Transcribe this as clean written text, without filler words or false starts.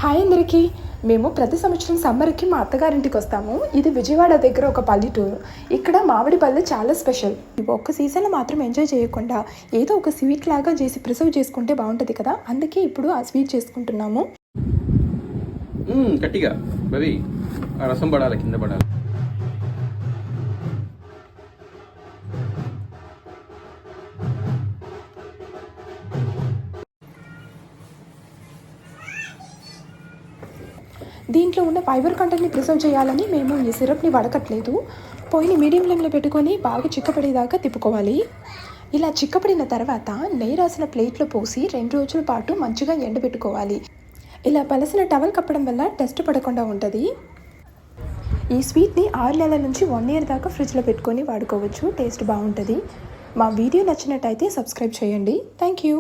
Hi అందరికీ. మేము ప్రతి సంవత్సరం సమ్మర్కి మా అత్తగారింటికి వస్తాము. ఇది విజయవాడ దగ్గర ఒక పల్లెటూరు. ఇక్కడ మామిడి పళ్ళు చాలా స్పెషల్. ఒక్క సీజన్లో మాత్రం ఎంజాయ్ చేయకుండా ఏదో ఒక స్వీట్ లాగా చేసి ప్రిజర్వ్ చేసుకుంటే బాగుంటుంది కదా, అందుకే ఇప్పుడు ఆ స్వీట్ చేసుకుంటున్నాము. గట్టిగా రవి, ఆ రసం పడాలి, కింద పడాలి. దీంట్లో ఉన్న ఫైబర్ కంటెంట్ని ప్రిజర్వ్ చేయాలని మేము ఈ సిరప్ని వడకట్లేదు. పొయ్యిని మీడియం ఫ్లేమ్లో పెట్టుకొని బాగా చిక్కపడేదాకా తిప్పుకోవాలి. ఇలా చిక్కపడిన తర్వాత నెయ్యి రాసిన ప్లేట్లో పోసి 2 రోజుల పాటు మంచిగా ఎండబెట్టుకోవాలి. ఇలా పలసిన టవల్ కప్పడం వల్ల డస్ట్ పడకుండా ఉంటుంది. ఈ స్వీట్ని 6 నెలల నుంచి 1 ఇయర్ దాకా ఫ్రిడ్జ్లో పెట్టుకొని వాడుకోవచ్చు. టేస్ట్ బాగుంటుంది. మా వీడియో నచ్చినట్టయితే సబ్స్క్రైబ్ చేయండి. Thank you.